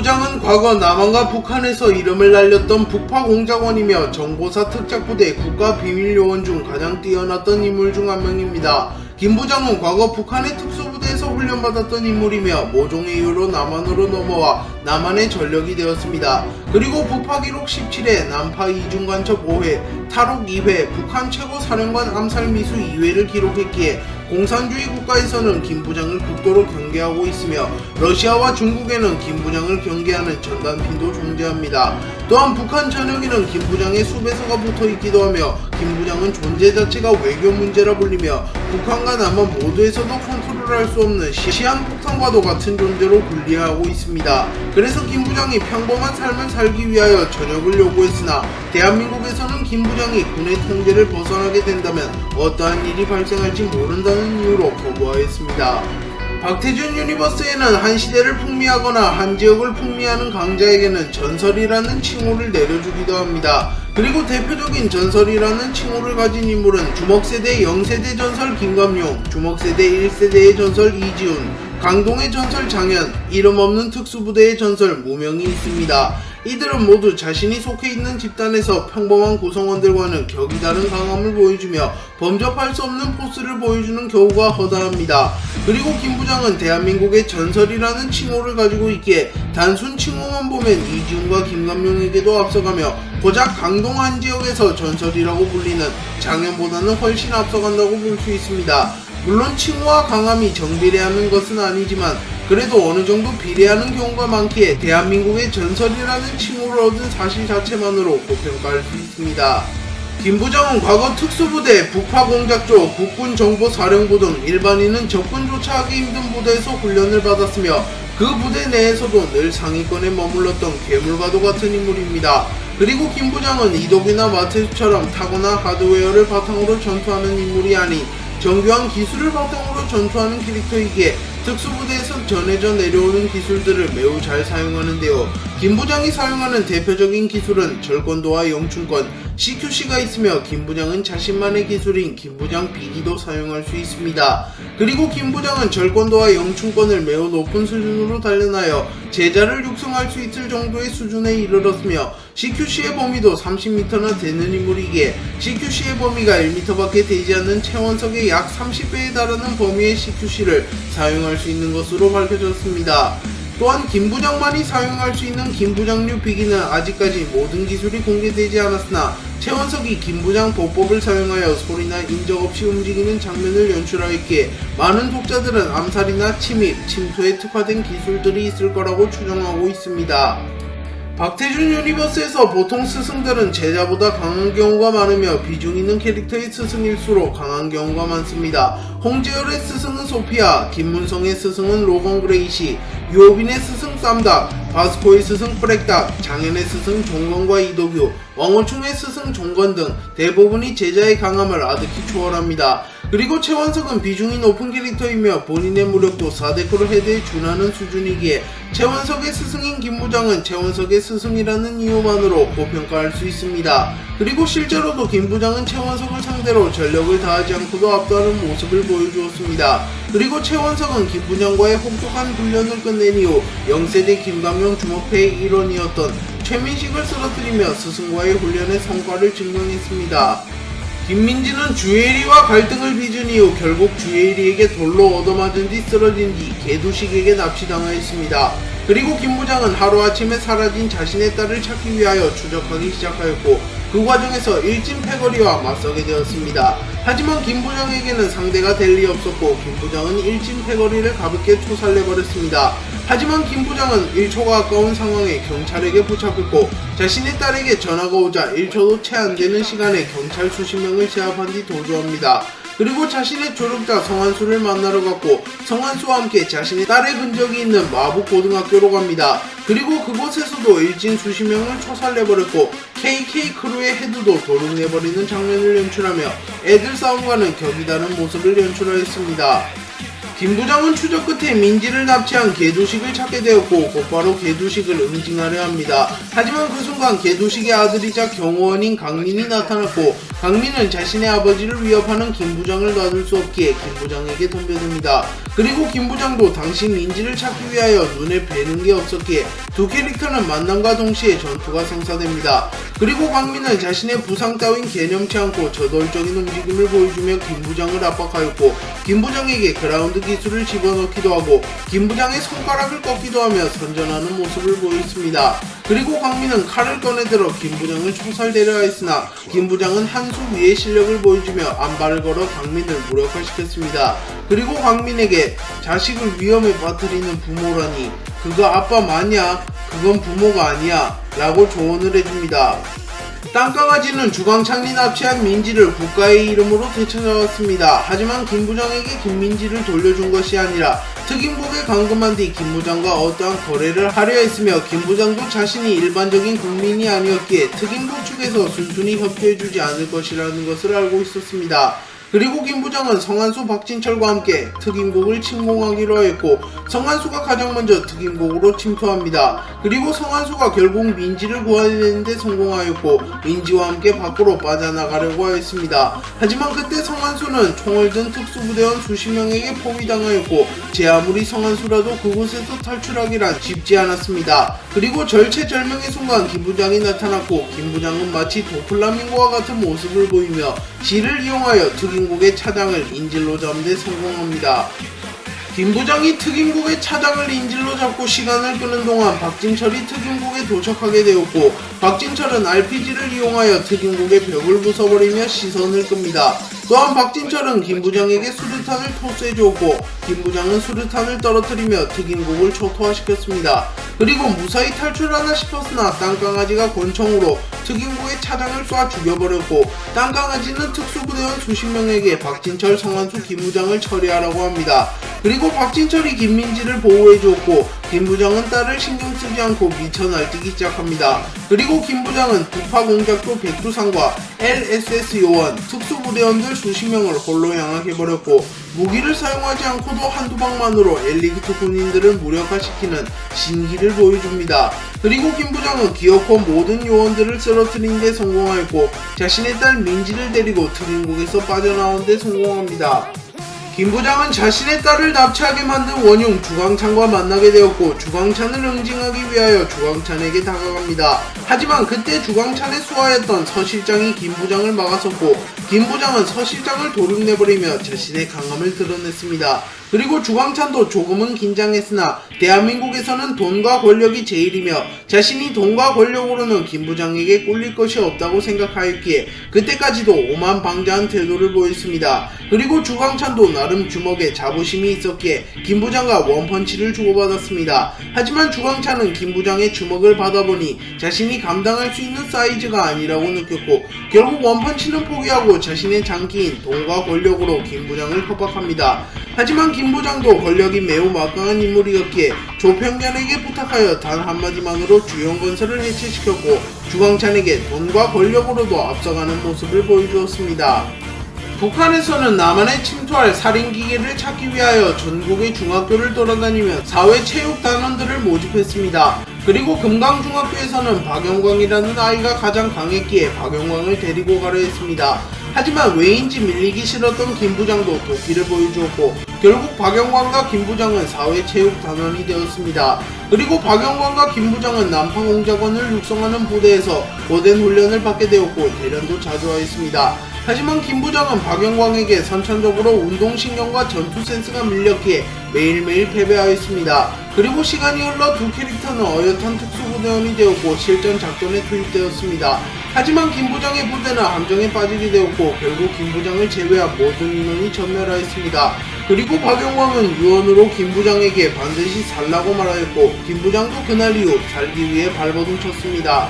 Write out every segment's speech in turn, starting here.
부장은 과거 남한과 북한에서 이름을 날렸던 북파공작원이며 정보사 특작부대 국가비밀요원 중 가장 뛰어났던 인물 중 한 명입니다. 김 부장은 과거 북한의 특수부대에서 훈련받았던 인물이며 모종의 이유로 남한으로 넘어와 남한의 전력이 되었습니다. 그리고 북파기록 17회, 남파 이중간첩 5회, 탈옥 2회, 북한 최고사령관 암살미수 2회를 기록했기에 공산주의 국가에서는 김 부장을 극도로 경계하고 있으며 러시아와 중국에는 김 부장을 경계하는 전단핀도 존재합니다. 또한 북한 전역에는 김 부장의 수배서가 붙어있기도 하며 김 부장은 존재 자체가 외교 문제라 불리며 북한과 남한 모두에서도 컨트롤할 수 없는 시한폭탄과도 같은 존재로 분리하고 있습니다. 그래서 김 부장이 평범한 삶을 살기 위하여 전역을 요구했으나 대한민국에서는 김 부장이 군의 통제를 벗어나게 된다면 어떠한 일이 발생할지 모른다는 이유로 거부하였습니다. 박태준 유니버스에는 한 시대를 풍미하거나 한 지역을 풍미하는 강자에게는 전설이라는 칭호를 내려주기도 합니다. 그리고 대표적인 전설이라는 칭호를 가진 인물은 주먹세대 0세대 전설 김감용, 주먹세대 1세대의 전설 이지훈, 강동의 전설 장현, 이름 없는 특수부대의 전설 무명이 있습니다. 이들은 모두 자신이 속해 있는 집단에서 평범한 구성원들과는 격이 다른 강함을 보여주며 범접할 수 없는 포스를 보여주는 경우가 허다합니다. 그리고 김 부장은 대한민국의 전설이라는 칭호를 가지고 있기에 단순 칭호만 보면 이지훈과 김감용에게도 앞서가며 고작 강동 한 지역에서 전설이라고 불리는 장현보다는 훨씬 앞서간다고 볼 수 있습니다. 물론 칭호와 강함이 정비례하는 것은 아니지만 그래도 어느 정도 비례하는 경우가 많기에 대한민국의 전설이라는 칭호를 얻은 사실 자체만으로 고평가할 수 있습니다. 김 부장은 과거 특수부대, 북파공작조, 국군정보사령부 등 일반인은 접근조차 하기 힘든 부대에서 훈련을 받았으며 그 부대 내에서도 늘 상위권에 머물렀던 괴물과도 같은 인물입니다. 그리고 김 부장은 이독이나 마태수처럼 타고난 하드웨어를 바탕으로 전투하는 인물이 아닌 정교한 기술을 바탕으로 전투하는 캐릭터이기에 특수부대에서 전해져 내려오는 기술들을 매우 잘 사용하는데요. 김 부장이 사용하는 대표적인 기술은 절권도와 영춘권, CQC가 있으며 김 부장은 자신만의 기술인 김 부장 비기도 사용할 수 있습니다. 그리고 김 부장은 절권도와 영춘권을 매우 높은 수준으로 단련하여 제자를 육성할 수 있을 정도의 수준에 이르렀으며 CQC의 범위도 30m나 되는 인물이기에 CQC의 범위가 1m밖에 되지 않는 최원석의 약 30배에 달하는 범위의 CQC를 사용할 수 있는 것으로 밝혀졌습니다. 또한 김 부장만이 사용할 수 있는 김 부장류 비기는 아직까지 모든 기술이 공개되지 않았으나 최원석이 김 부장 보법을 사용하여 소리나 인적 없이 움직이는 장면을 연출하였기에 많은 독자들은 암살이나 침입, 침투에 특화된 기술들이 있을 거라고 추정하고 있습니다. 박태준 유니버스에서 보통 스승들은 제자보다 강한 경우가 많으며 비중 있는 캐릭터의 스승일수록 강한 경우가 많습니다. 홍재열의 스승은 소피아, 김문성의 스승은 로건 그레이시, 유호빈의 스승 쌈닭, 바스코의 스승 브렉닭, 장현의 스승 종건과 이도규, 왕호충의 스승 종건 등 대부분이 제자의 강함을 아득히 초월합니다. 그리고 최원석은 비중이 높은 캐릭터이며 본인의 무력도 4대크로 헤드에 준하는 수준이기에 최원석의 스승인 김 부장은 최원석의 스승이라는 이유만으로 고평가할 수 있습니다. 그리고 실제로도 김 부장은 최원석을 상대로 전력을 다하지 않고도 압도하는 모습을 보여주었습니다. 그리고 최원석은 김 부장과의 혹독한 훈련을 끝낸 이후 0세대 김감용 주먹패의 일원이었던 최민식을 쓰러뜨리며 스승과의 훈련의 성과를 증명했습니다. 김민지는 주예리와 갈등을 빚은 이후 결국 주예리에게 돌로 얻어맞은 뒤 쓰러진 뒤 개두식에게 납치당하였습니다. 그리고 김 부장은 하루아침에 사라진 자신의 딸을 찾기 위하여 추적하기 시작하였고 그 과정에서 일진 패거리와 맞서게 되었습니다. 하지만 김 부장에게는 상대가 될 리 없었고 김 부장은 일진 패거리를 가볍게 초살내버렸습니다. 하지만 김 부장은 1초가 아까운 상황에 경찰에게 붙잡혔고 자신의 딸에게 전화가 오자 1초도 채 안되는 시간에 경찰 수십 명을 제압한 뒤 도주합니다. 그리고 자신의 조력자 성한수를 만나러 갔고 성한수와 함께 자신의 딸의 흔적이 있는 마북고등학교로 갑니다. 그리고 그곳에서도 일진 수십 명을 초살내버렸고 KK 크루의 헤드도 도륙내버리는 장면을 연출하며 애들 싸움과는 격이 다른 모습을 연출하였습니다. 김 부장은 추적 끝에 민지를 납치한 개두식을 찾게 되었고 곧바로 개두식을 응징하려 합니다. 하지만 그 순간 개두식의 아들이자 경호원인 강민이 나타났고 강민은 자신의 아버지를 위협하는 김 부장을 놔둘 수 없기에 김 부장에게 덤벼듭니다. 그리고 김 부장도 당시 민지를 찾기 위하여 눈에 뵈는 게 없었기에 두 캐릭터는 만남과 동시에 전투가 성사됩니다. 그리고 강민은 자신의 부상 따윈 개념치 않고 저돌적인 움직임을 보여주며 김 부장을 압박하였고 김 부장에게 그라운드 기술을 집어넣기도 하고 김 부장의 손가락을 꺾기도 하며 선전하는 모습을 보였습니다. 그리고 강민은 칼을 꺼내들어 김 부장을 총살되려 했으나 김 부장은 한 수 위의 실력을 보여주며 안발을 걸어 강민을 무력화시켰습니다. 그리고 강민에게 자식을 위험에 빠뜨리는 부모라니 그거 아빠 맞냐? 그건 부모가 아니야 라고 조언을 해줍니다. 땅강아지는 주광창이 납치한 민지를 국가의 이름으로 되찾아왔습니다. 하지만 김 부장에게 김민지를 돌려준 것이 아니라 특임국에 감금한 뒤 김 부장과 어떠한 거래를 하려 했으며 김 부장도 자신이 일반적인 국민이 아니었기에 특임국 측에서 순순히 협조해주지 않을 것이라는 것을 알고 있었습니다. 그리고 김 부장은 성한수 박진철과 함께 특임국을 침공하기로 했고 성한수가 가장 먼저 특임국으로 침투합니다. 그리고 성한수가 결국 민지를 구하는 데 성공하였고 민지와 함께 밖으로 빠져나가려고 하였습니다. 하지만 그때 성한수는 총을 든 특수부대원 수십 명에게 포위당하였고 제 아무리 성한수라도 그곳에서 탈출하기란 쉽지 않았습니다. 그리고 절체절명의 순간 김 부장이 나타났고 김 부장은 마치 도플라밍고와 같은 모습을 보이며 지를 이용하여 특임국의 차장을 인질로 잡는 데 성공합니다. 김 부장이 특임국의 차장을 인질로 잡고 시간을 끄는 동안 박진철이 특임국에 도착하게 되었고 박진철은 RPG를 이용하여 특임국의 벽을 부숴버리며 시선을 끕니다. 또한 박진철은 김 부장에게 수류탄을 토스해 주었고 김 부장은 수류탄을 떨어뜨리며 특임국을 초토화시켰습니다. 그리고 무사히 탈출하나 싶었으나 땅강아지가 권총으로 특임국의 차장을 쏴 죽여버렸고 땅강아지는 특수부대원 수십 명에게 박진철, 성한수, 김 부장을 처리하라고 합니다. 그리고 박진철이 김민지를 보호해주었고 김 부장은 딸을 신경쓰지 않고 미쳐 날뛰기 시작합니다. 그리고 김 부장은 부파공작도 백두산과 LSS 요원, 특수부대원들 수십 명을 홀로 양악해버렸고 무기를 사용하지 않고도 한두 방만으로 엘리트 군인들을 무력화시키는 신기를 보여줍니다. 그리고 김 부장은 기어코 모든 요원들을 쓰러뜨린 데 성공하였고 자신의 딸 민지를 데리고 특임국에서 빠져나온 데 성공합니다. 김 부장은 자신의 딸을 납치하게 만든 원흉 주광찬과 만나게 되었고 주광찬을 응징하기 위하여 주광찬에게 다가갑니다. 하지만 그때 주광찬의 수하였던 서 실장이 김 부장을 막아섰고 김 부장은 서 실장을 도륙내버리며 자신의 강함을 드러냈습니다. 그리고 주광찬도 조금은 긴장했으나 대한민국에서는 돈과 권력이 제일이며 자신이 돈과 권력으로는 김 부장에게 꿀릴 것이 없다고 생각하였기에 그때까지도 오만방자한 태도를 보였습니다. 그리고 주광찬도 나름 주먹에 자부심이 있었기에 김 부장과 원펀치를 주고받았습니다. 하지만 주광찬은 김 부장의 주먹을 받아보니 자신이 감당할 수 있는 사이즈가 아니라고 느꼈고 결국 원펀치는 포기하고 자신의 장기인 돈과 권력으로 김 부장을 협박합니다. 하지만 김 부장도 권력이 매우 막강한 인물이었기에 조평년에게 부탁하여 단 한마디만으로 주영건설을 해체시켰고 주광찬에게 돈과 권력으로도 앞서가는 모습을 보여주었습니다. 북한에서는 남한에 침투할 살인기계를 찾기 위하여 전국의 중학교를 돌아다니며 사회체육단원들을 모집했습니다. 그리고 금강중학교에서는 박영광이라는 아이가 가장 강했기에 박영광을 데리고 가려 했습니다. 하지만 왜인지 밀리기 싫었던 김 부장도 도끼를 보여주었고 결국 박영광과 김 부장은 사회체육단원이 되었습니다. 그리고 박영광과 김 부장은 남파공작원을 육성하는 부대에서 거된 훈련을 받게 되었고 대련도 자주 하였습니다. 하지만 김 부장은 박영광에게 선천적으로 운동신경과 전투센스가 밀렸기에 매일매일 패배하였습니다. 그리고 시간이 흘러 두 캐릭터는 어엿한 특수부대원이 되었고 실전 작전에 투입되었습니다. 하지만 김 부장의 부대는 함정에 빠지게 되었고 결국 김 부장을 제외한 모든 인원이 전멸하였습니다. 그리고 박영광은 유언으로 김 부장에게 반드시 살라고 말하였고 김 부장도 그날 이후 살기 위해 발버둥 쳤습니다.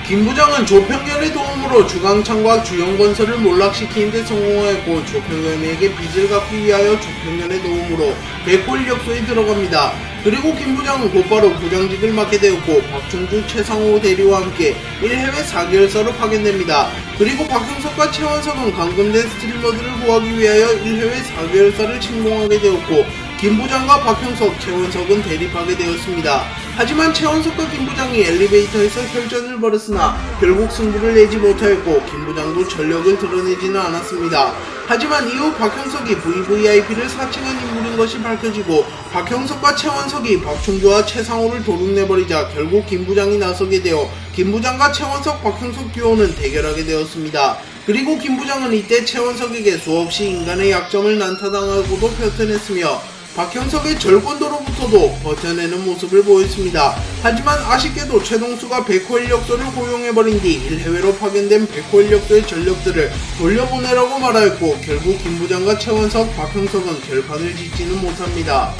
김 부장은 조평년의 도움으로 주광찬과 주영건설을 몰락시키는 데 성공하였고 조평년에게 빚을 갚기 위하여 조평년의 도움으로 백골역소에 들어갑니다. 그리고 김 부장은 곧바로 부장직을 맡게 되었고 박충주, 최상호 대리와 함께 1해외 4개월사로 파견됩니다. 그리고 박형석과 최원석은 감금된 스트리머들을 구하기 위하여 1해외 4개월사를 침공하게 되었고 김 부장과 박형석, 최원석은 대립하게 되었습니다. 하지만 최원석과 김 부장이 엘리베이터에서 혈전을 벌였으나 결국 승부를 내지 못하였고 김 부장도 전력을 드러내지는 않았습니다. 하지만 이후 박형석이 VVIP를 사칭한 인물인 것이 밝혀지고 박형석과 최원석이 박충주와 최상호를 도륙내버리자 결국 김 부장이 나서게 되어 김 부장과 최원석, 박형석 듀오는 대결하게 되었습니다. 그리고 김 부장은 이때 최원석에게 수없이 인간의 약점을 난타당하고도 표현했으며 박형석의 절권도로부터도 버텨내는 모습을 보였습니다. 하지만 아쉽게도 최동수가 백호 인력소를 고용해버린 뒤 1해외로 파견된 백호 인력소의 전력들을 돌려보내라고 말하였고 결국 김 부장과 최원석, 박형석은 결판을 짓지는 못합니다.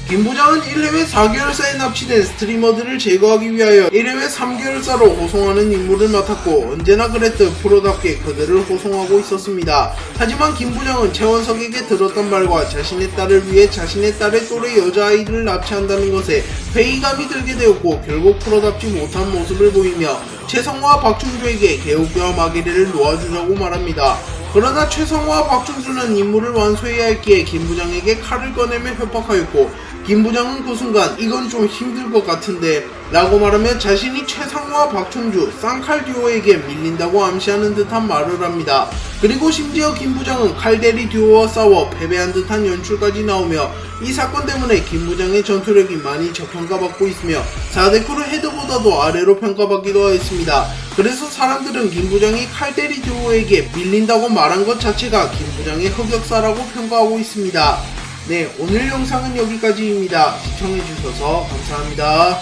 김 부장은 1회회 4개월사에 납치된 스트리머들을 제거하기 위하여 1회회 3개월사로 호송하는 임무를 맡았고 언제나 그랬듯 프로답게 그들을 호송하고 있었습니다. 하지만 김 부장은 최원석에게 들었던 말과 자신의 딸을 위해 자신의 딸의 또래 여자아이를 납치한다는 것에 회의감이 들게 되었고 결국 프로답지 못한 모습을 보이며 최성호와 박충주에게 개우기와 마기리를 놓아주자고 말합니다. 그러나 최성호와 박충주는 임무를 완수해야 했기에 김 부장에게 칼을 꺼내며 협박하였고 김 부장은 그 순간 이건 좀 힘들 것 같은데 라고 말하며 자신이 최상호와 박충주, 쌍칼 듀오에게 밀린다고 암시하는 듯한 말을 합니다. 그리고 심지어 김 부장은 칼대리 듀오와 싸워 패배한 듯한 연출까지 나오며 이 사건 때문에 김 부장의 전투력이 많이 저평가받고 있으며 4대크루 헤드보다도 아래로 평가받기도 하였습니다. 그래서 사람들은 김 부장이 칼대리 듀오에게 밀린다고 말한 것 자체가 김 부장의 흑역사라고 평가하고 있습니다. 네, 오늘 영상은 여기까지입니다. 시청해주셔서 감사합니다.